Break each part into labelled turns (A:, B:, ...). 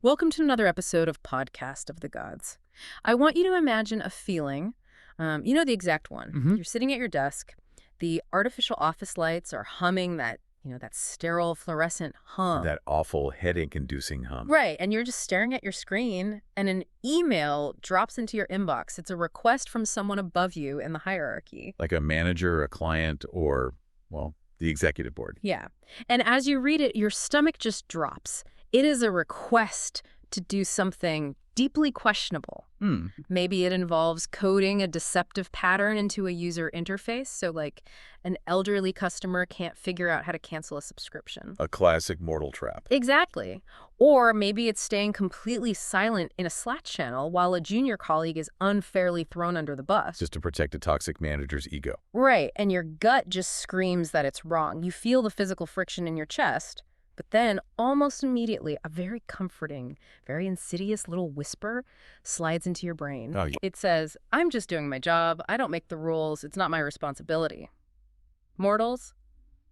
A: Welcome to another episode of Podcast of the Gods. I want you to imagine a feeling, you know the exact one. You're sitting at your desk, the artificial office lights are humming that sterile fluorescent hum.
B: That awful headache-inducing hum.
A: Right, and you're just staring at your screen, and an email drops into your inbox. It's a request from someone above you in the hierarchy.
B: Like a manager, a client, or, well, the executive board.
A: Yeah, and as you read it, your stomach just drops. It is a request to do something deeply questionable. Maybe it involves coding a deceptive pattern into a user interface, so like an elderly customer can't figure out how to cancel a subscription.
B: A classic mortal trap.
A: Exactly. Or maybe it's staying completely silent in a Slack channel while a junior colleague is unfairly thrown under the bus.
B: Just to protect a toxic manager's ego.
A: Right, and your gut just screams that it's wrong. You feel the physical friction in your chest. But then, almost immediately, a very comforting, very insidious little whisper slides into your brain.
B: Oh, yeah.
A: It says, I'm just doing my job. I don't make the rules. It's not my responsibility. Mortals,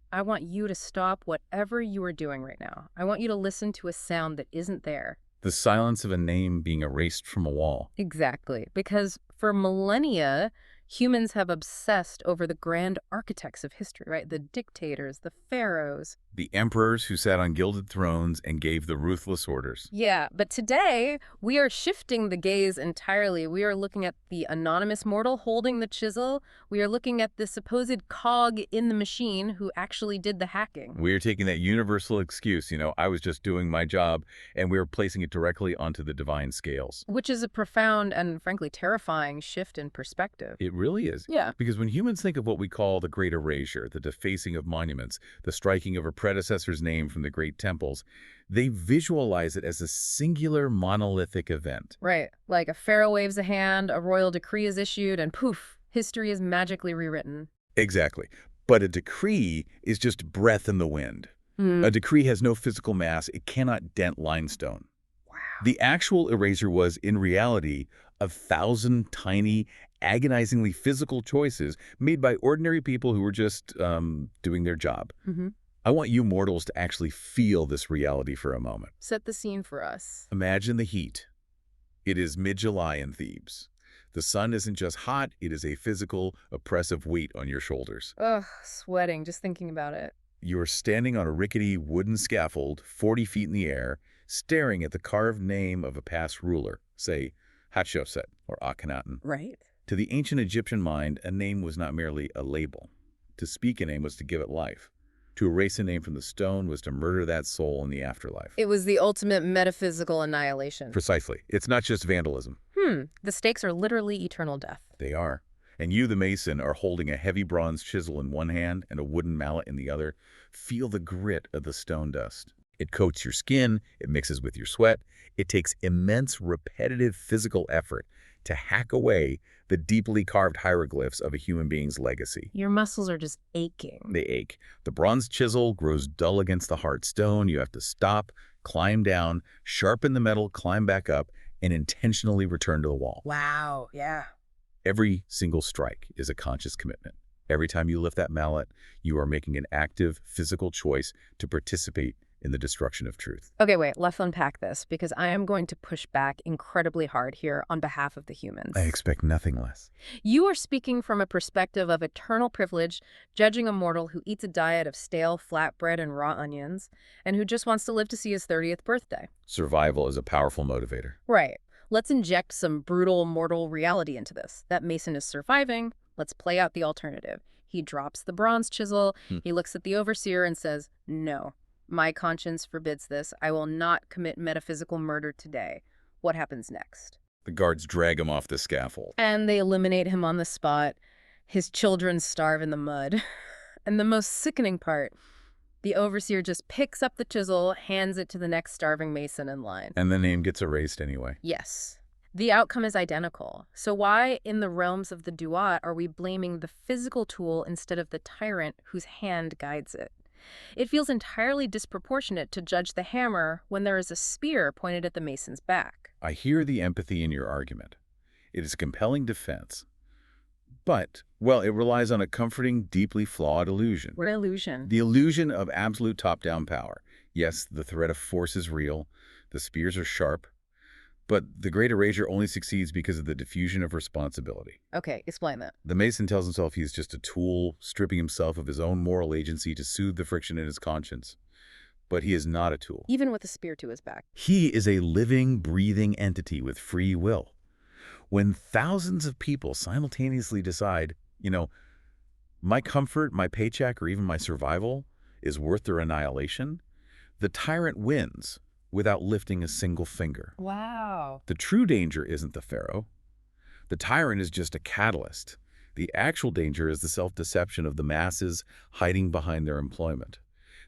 A: I want you to stop whatever you are doing right now. I want you to listen to a sound that isn't there.
B: The silence of a name being erased from a wall.
A: Exactly. Because for millennia, humans have obsessed over the grand architects of history, right? The dictators, the pharaohs.
B: The emperors who sat on gilded thrones and gave the ruthless orders.
A: Yeah, but today we are shifting the gaze entirely. We are looking at the anonymous mortal holding the chisel. We are looking at the supposed cog in the machine who actually did the hacking.
B: We are taking that universal excuse, I was just doing my job, and we are placing it directly onto the divine scales.
A: Which is a profound and, frankly, terrifying shift in perspective.
B: It really is.
A: Yeah.
B: Because when humans think of what we call the Great Erasure, the defacing of monuments, the striking of a predecessor's name from the great temples, they visualize it as a singular monolithic event.
A: Right. Like a pharaoh waves a hand, a royal decree is issued, and poof, history is magically rewritten.
B: Exactly. But a decree is just breath in the wind. A decree has no physical mass. It cannot dent limestone.
A: Wow.
B: The actual erasure was, in reality, 1,000 tiny, agonizingly physical choices made by ordinary people who were just doing their job. I want you mortals to actually feel this reality for a moment.
A: Set the scene for us.
B: Imagine the heat. It is mid-July in Thebes. The sun isn't just hot, it is a physical, oppressive weight on your shoulders.
A: Ugh, sweating just thinking about it.
B: You are standing on a rickety wooden scaffold, 40 feet in the air, staring at the carved name of a past ruler, say Hatshepsut or Akhenaten.
A: Right.
B: To the ancient Egyptian mind, a name was not merely a label. To speak a name was to give it life. To erase a name from the stone was to murder that soul in the afterlife.
A: It was the ultimate metaphysical annihilation.
B: Precisely. It's not just vandalism.
A: The stakes are literally eternal death.
B: They are. And you, the mason, are holding a heavy bronze chisel in one hand and a wooden mallet in the other. Feel the grit of the stone dust. It coats your skin. It mixes with your sweat. It takes immense, repetitive physical effort to hack away the deeply carved hieroglyphs of a human being's legacy.
A: Your muscles are just aching.
B: They ache. The bronze chisel grows dull against the hard stone. You have to stop, climb down, sharpen the metal, climb back up, and intentionally return to the wall.
A: Wow, yeah.
B: Every single strike is a conscious commitment. Every time you lift that mallet, you are making an active, physical choice to participate in the destruction of truth.
A: Okay, wait, let's unpack this, because I am going to push back incredibly hard here on behalf of the humans.
B: I expect nothing less.
A: You are speaking from a perspective of eternal privilege, judging a mortal who eats a diet of stale flatbread and raw onions, and who just wants to live to see his 30th birthday.
B: Survival is a powerful motivator.
A: Right. Let's inject some brutal mortal reality into this. That mason is surviving. Let's play out the alternative. He drops the bronze chisel. He looks at the overseer and says, "No. My conscience forbids this. I will not commit metaphysical murder today." What happens next?
B: The guards drag him off the scaffold.
A: And they eliminate him on the spot. His children starve in the mud. And the most sickening part, the overseer just picks up the chisel, hands it to the next starving mason in line.
B: And the name gets erased anyway.
A: Yes. The outcome is identical. So why, in the realms of the duat, are we blaming the physical tool instead of the tyrant whose hand guides it? It feels entirely disproportionate to judge the hammer when there is a spear pointed at the mason's back.
B: I hear the empathy in your argument. It is a compelling defense. But, well, it relies on a comforting, deeply flawed illusion.
A: What illusion?
B: The illusion of absolute top-down power. Yes, the threat of force is real. The spears are sharp, but the great Erasure only succeeds because of the diffusion of responsibility.
A: Okay, explain that.
B: The Mason tells himself he's just a tool, stripping himself of his own moral agency to soothe the friction in his conscience. But he is not a tool.
A: Even with a spear to his back.
B: He is a living, breathing entity with free will. When thousands of people simultaneously decide, my comfort, my paycheck, or even my survival is worth their annihilation, the tyrant wins without lifting a single finger.
A: Wow.
B: The true danger isn't the pharaoh. The tyrant is just a catalyst. The actual danger is the self-deception of the masses hiding behind their employment.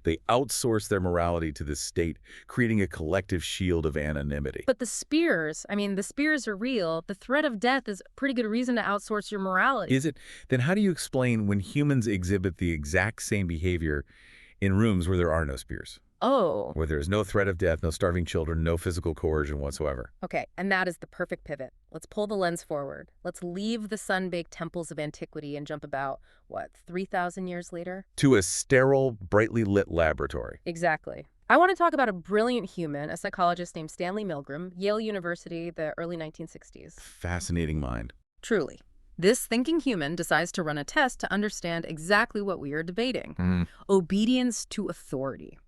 B: They outsource their morality to this state, creating a collective shield of anonymity.
A: But the spears are real. The threat of death is a pretty good reason to outsource your morality.
B: Is it? Then how do you explain when humans exhibit the exact same behavior in rooms where there are no spears?
A: Oh.
B: Where there is no threat of death, no starving children, no physical coercion whatsoever.
A: Okay, and that is the perfect pivot. Let's pull the lens forward. Let's leave the sun-baked temples of antiquity and jump about, 3,000 years later?
B: To a sterile, brightly lit laboratory.
A: Exactly. I want to talk about a brilliant human, a psychologist named Stanley Milgram, Yale University, the early 1960s.
B: Fascinating mind.
A: Truly. This thinking human decides to run a test to understand exactly what we are debating. Obedience to authority.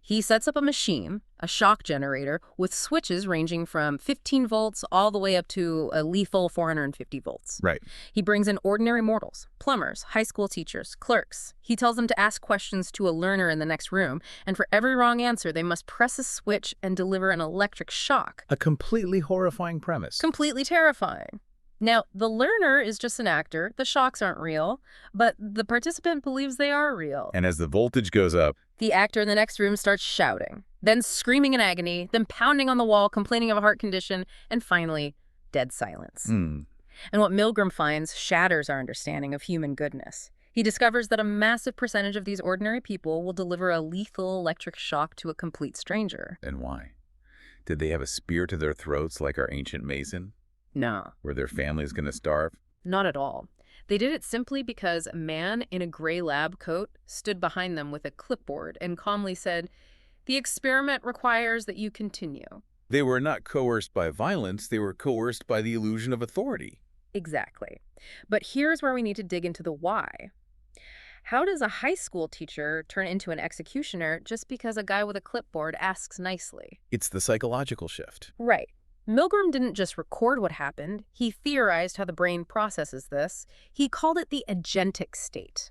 A: He sets up a machine, a shock generator, with switches ranging from 15 volts all the way up to a lethal 450 volts.
B: Right.
A: He brings in ordinary mortals, plumbers, high school teachers, clerks. He tells them to ask questions to a learner in the next room, and for every wrong answer, they must press a switch and deliver an electric shock.
B: A completely horrifying premise.
A: Completely terrifying. Now, the learner is just an actor. The shocks aren't real, but the participant believes they are real.
B: And as the voltage goes up,
A: the actor in the next room starts shouting, then screaming in agony, then pounding on the wall, complaining of a heart condition, and finally, dead silence. And what Milgram finds shatters our understanding of human goodness. He discovers that a massive percentage of these ordinary people will deliver a lethal electric shock to a complete stranger.
B: And why? Did they have a spear to their throats like our ancient Mason?
A: No.
B: Were their families going to starve?
A: Not at all. They did it simply because a man in a gray lab coat stood behind them with a clipboard and calmly said, "The experiment requires that you continue."
B: They were not coerced by violence, they were coerced by the illusion of authority.
A: Exactly. But here's where we need to dig into the why. How does a high school teacher turn into an executioner just because a guy with a clipboard asks nicely?
B: It's the psychological shift.
A: Right. Milgram didn't just record what happened. He theorized how the brain processes this. He called it the agentic state.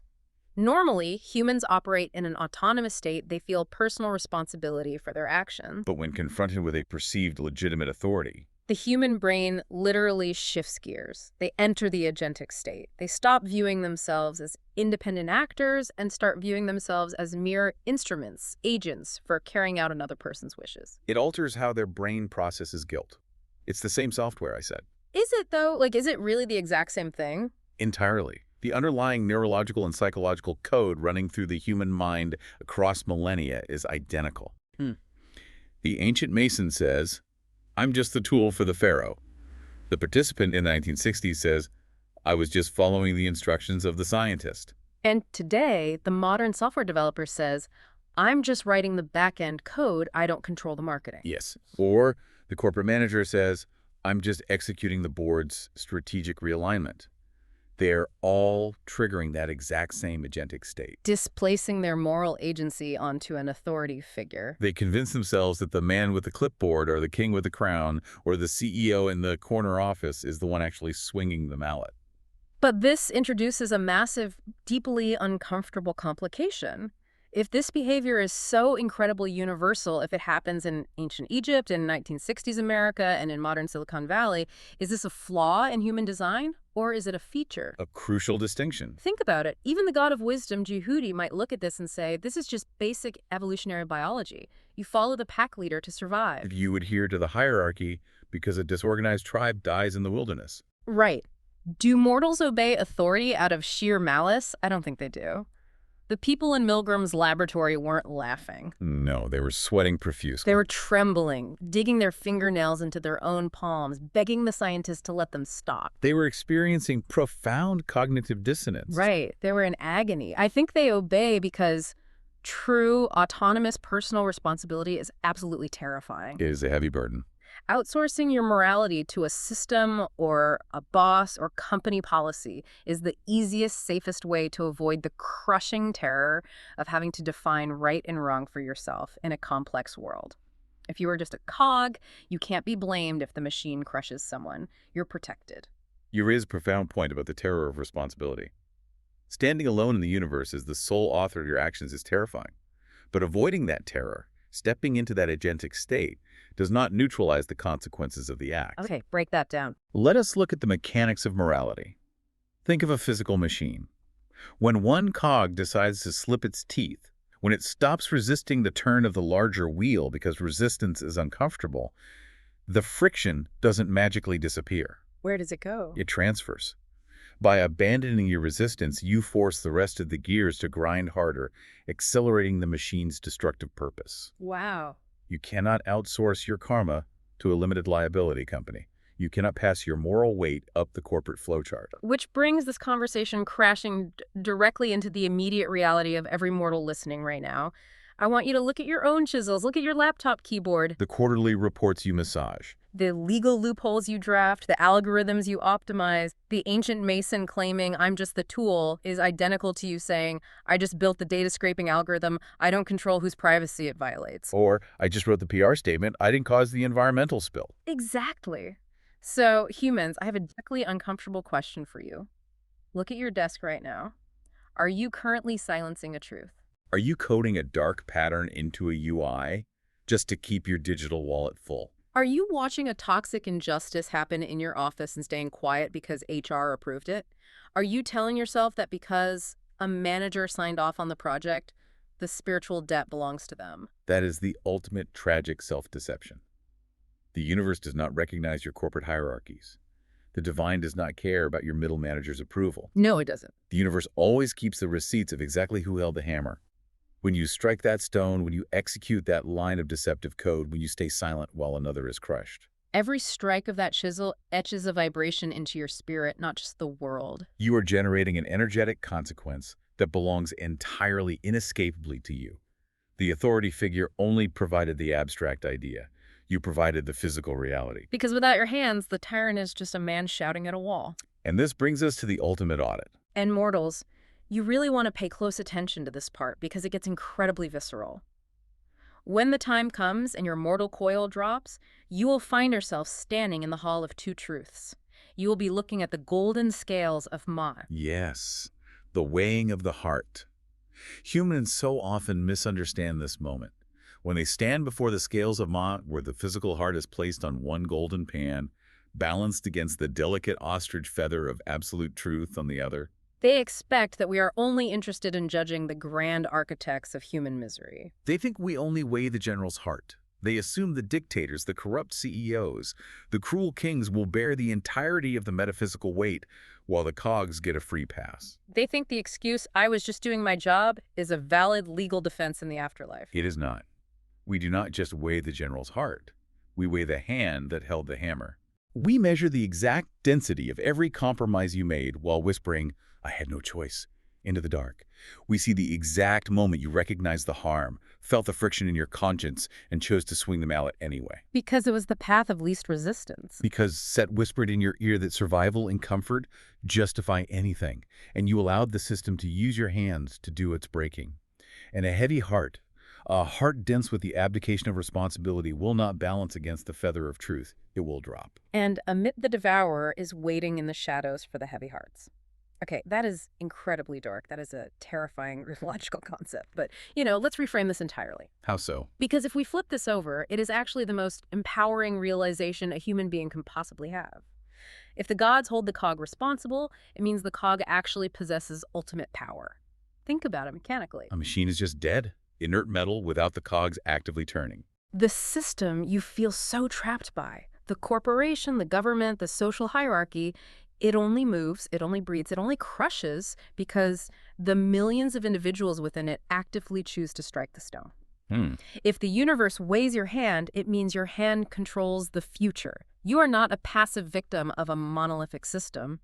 A: Normally, humans operate in an autonomous state. They feel personal responsibility for their actions.
B: But when confronted with a perceived legitimate authority,
A: the human brain literally shifts gears. They enter the agentic state. They stop viewing themselves as independent actors and start viewing themselves as mere instruments, agents for carrying out another person's wishes.
B: It alters how their brain processes guilt. It's the same software, I said.
A: Is it, though? Is it really the exact same thing?
B: Entirely. The underlying neurological and psychological code running through the human mind across millennia is identical. The ancient Mason says, "I'm just the tool for the pharaoh." The participant in the 1960s says, "I was just following the instructions of the scientist."
A: And today, the modern software developer says, "I'm just writing the back-end code. I don't control the marketing."
B: Yes. Or the corporate manager says, "I'm just executing the board's strategic realignment." They're all triggering that exact same agentic state.
A: Displacing their moral agency onto an authority figure.
B: They convince themselves that the man with the clipboard or the king with the crown or the CEO in the corner office is the one actually swinging the mallet.
A: But this introduces a massive, deeply uncomfortable complication. If this behavior is so incredibly universal, if it happens in ancient Egypt, in 1960s America, and in modern Silicon Valley, is this a flaw in human design, or is it a feature?
B: A crucial distinction.
A: Think about it. Even the god of wisdom, Jehudi, might look at this and say, this is just basic evolutionary biology. You follow the pack leader to survive.
B: You adhere to the hierarchy because a disorganized tribe dies in the wilderness.
A: Right. Do mortals obey authority out of sheer malice? I don't think they do. The people in Milgram's laboratory weren't laughing.
B: No, they were sweating profusely.
A: They were trembling, digging their fingernails into their own palms, begging the scientists to let them stop.
B: They were experiencing profound cognitive dissonance.
A: Right. They were in agony. I think they obey because True, autonomous personal responsibility is absolutely terrifying.
B: It is a heavy burden.
A: Outsourcing your morality to a system or a boss or company policy is the easiest, safest way to avoid the crushing terror of having to define right and wrong for yourself in a complex world. If you are just a cog, you can't be blamed if the machine crushes someone. You're protected.
B: You raise a profound point about the terror of responsibility. Standing alone in the universe as the sole author of your actions is terrifying. But avoiding that terror, stepping into that agentic state, does not neutralize the consequences of the act.
A: Okay, break that down.
B: Let us look at the mechanics of morality. Think of a physical machine. When one cog decides to slip its teeth, when it stops resisting the turn of the larger wheel because resistance is uncomfortable, the friction doesn't magically disappear.
A: Where does it go?
B: It transfers. By abandoning your resistance, you force the rest of the gears to grind harder, accelerating the machine's destructive purpose.
A: Wow.
B: You cannot outsource your karma to a limited liability company. You cannot pass your moral weight up the corporate flowchart.
A: Which brings this conversation crashing directly into the immediate reality of every mortal listening right now. I want you to look at your own chisels, look at your laptop keyboard.
B: The quarterly reports you massage.
A: The legal loopholes you draft, the algorithms you optimize, the ancient mason claiming I'm just the tool is identical to you saying, I just built the data scraping algorithm, I don't control whose privacy it violates.
B: Or, I just wrote the PR statement, I didn't cause the environmental spill.
A: Exactly. So, humans, I have a deeply uncomfortable question for you. Look at your desk right now. Are you currently silencing a truth?
B: Are you coding a dark pattern into a UI just to keep your digital wallet full?
A: Are you watching a toxic injustice happen in your office and staying quiet because HR approved it? Are you telling yourself that because a manager signed off on the project, the spiritual debt belongs to them?
B: That is the ultimate tragic self-deception. The universe does not recognize your corporate hierarchies. The divine does not care about your middle manager's approval.
A: No, it doesn't.
B: The universe always keeps the receipts of exactly who held the hammer. When you strike that stone, when you execute that line of deceptive code, when you stay silent while another is crushed.
A: Every strike of that chisel etches a vibration into your spirit, not just the world.
B: You are generating an energetic consequence that belongs entirely, inescapably to you. The authority figure only provided the abstract idea. You provided the physical reality.
A: Because without your hands, the tyrant is just a man shouting at a wall.
B: And this brings us to the ultimate audit.
A: And mortals, you really want to pay close attention to this part because it gets incredibly visceral. When the time comes and your mortal coil drops, you will find yourself standing in the Hall of Two Truths. You will be looking at the golden scales of Ma.
B: Yes, the weighing of the heart. Humans so often misunderstand this moment. When they stand before the scales of Ma, where the physical heart is placed on one golden pan, balanced against the delicate ostrich feather of absolute truth on the other,
A: they expect that we are only interested in judging the grand architects of human misery.
B: They think we only weigh the general's heart. They assume the dictators, the corrupt CEOs, the cruel kings will bear the entirety of the metaphysical weight, while the cogs get a free pass.
A: They think the excuse, I was just doing my job, is a valid legal defense in the afterlife.
B: It is not. We do not just weigh the general's heart. We weigh the hand that held the hammer. We measure the exact density of every compromise you made while whispering, I had no choice, into the dark. We see the exact moment you recognized the harm, felt the friction in your conscience, and chose to swing the mallet anyway.
A: Because it was the path of least resistance.
B: Because Set whispered in your ear that survival and comfort justify anything, and you allowed the system to use your hands to do its breaking. And a heavy heart, a heart dense with the abdication of responsibility, will not balance against the feather of truth. It will drop.
A: And amid the devourer is waiting in the shadows for the heavy hearts. Okay, that is incredibly dark. That is a terrifying logical concept. But, let's reframe this entirely.
B: How so?
A: Because if we flip this over, it is actually the most empowering realization a human being can possibly have. If the gods hold the cog responsible, it means the cog actually possesses ultimate power. Think about it mechanically.
B: A machine is just dead, inert metal without the cogs actively turning.
A: The system you feel so trapped by, the corporation, the government, the social hierarchy, it only moves, it only breathes, it only crushes because the millions of individuals within it actively choose to strike the stone. If the universe weighs your hand, it means your hand controls the future. You are not a passive victim of a monolithic system.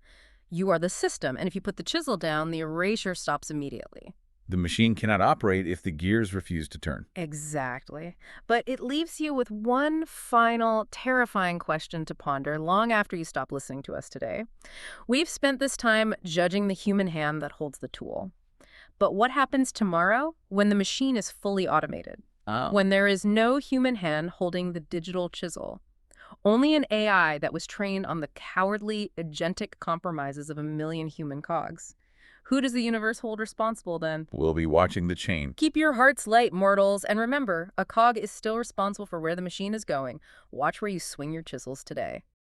A: You are the system, and if you put the chisel down, the erasure stops immediately.
B: The machine cannot operate if the gears refuse to turn.
A: Exactly. But it leaves you with one final terrifying question to ponder long after you stop listening to us today. We've spent this time judging the human hand that holds the tool. But what happens tomorrow when the machine is fully automated?
B: Oh.
A: When there is no human hand holding the digital chisel? Only an AI that was trained on the cowardly, agentic compromises of a million human cogs. Who does the universe hold responsible then?
B: We'll be watching the chain.
A: Keep your hearts light, mortals, and remember, a cog is still responsible for where the machine is going. Watch where you swing your chisels today.